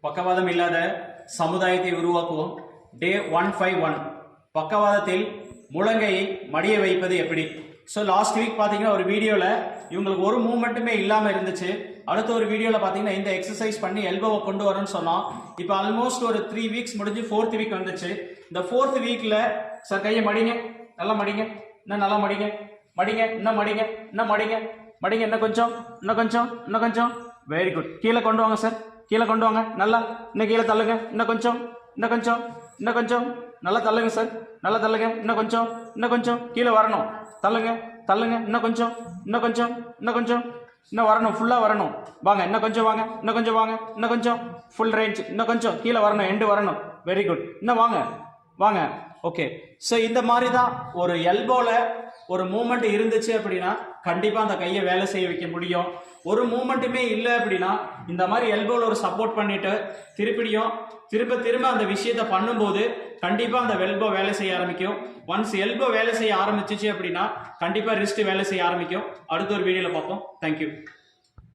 பக்கவாதம் இல்லாத சமுதாயத்தை உருவாக்குவோம். டே 151 பக்கவாதத்தில் முழங்கையை மடிய வைப்பது எப்படி. ஸோ லாஸ்ட் வீக் பார்த்தீங்கன்னா ஒரு வீடியோவில் இவங்களுக்கு ஒரு மூவ்மெண்ட்டுமே இல்லாமல் இருந்துச்சு. அடுத்த ஒரு வீடியோவில் பார்த்தீங்கன்னா இந்த எக்ஸசைஸ் பண்ணி எல்போவை கொண்டு வரணும்னு சொன்னோம். இப்போ ஆல்மோஸ்ட் ஒரு 3 வீக்ஸ் முடிஞ்சு 4th வீக் வந்துச்சு. இந்த 4th வீக்கில் சார் கையை மடிங்க, நல்லா மடிங்க, இன்னும் நல்லா மடிங்க, மடிங்க, இன்னும் மடிங்க, இன்னும் மடிங்க, மடிங்க, இன்னும் கொஞ்சம், இன்னும் கொஞ்சம், இன்னும் கொஞ்சம். Very good. கீழே கொண்டு வாங்க சார், கீழே கொண்டு வாங்க, நல்லா இன்னும் கீழே தள்ளுங்க, இன்னும் கொஞ்சம், இன்னும் கொஞ்சம், இன்னும் கொஞ்சம், நல்லா தள்ளுங்க சார், நல்லா தள்ளுங்க, இன்னும் கொஞ்சம், இன்னும் கொஞ்சம், கீழே வரணும், தள்ளுங்க, தள்ளுங்க, இன்னும் கொஞ்சம், இன்னும் கொஞ்சம், இன்னும் கொஞ்சம், இன்னும் வரணும், ஃபுல்லாக வரணும், வாங்க, இன்னும் கொஞ்சம் வாங்க, இன்னும் கொஞ்சம் வாங்க, இன்னும் கொஞ்சம், ஃபுல் ரேஞ்ச், இன்னும் கொஞ்சம் கீழே வரணும், எண்டு வரணும். Very good. இன்னும் வாங்க வாங்க. ஓகே. ஸோ இந்த மாதிரி தான் ஒரு எல்போல ஒரு மூமெண்ட் இருந்துச்சு அப்படின்னா கண்டிப்பாக அந்த கையை வேலை செய்ய வைக்க முடியும். ஒரு மூமெண்ட்டுமே இல்லை அப்படின்னா இந்த மாதிரி எல்போல ஒரு சப்போர்ட் பண்ணிட்டு திரும்ப திரும்ப அந்த விஷயத்த பண்ணும்போது கண்டிப்பாக அந்த எல்போ வேலை செய்ய ஆரம்பிக்கும். ஒன்ஸ் எல்போ வேலை செய்ய ஆரம்பிச்சிச்சு அப்படின்னா கண்டிப்பாக ரிஸ்ட் வேலை செய்ய ஆரம்பிக்கும். அடுத்த ஒரு வீடியோவில் பார்ப்போம். தேங்க்யூ.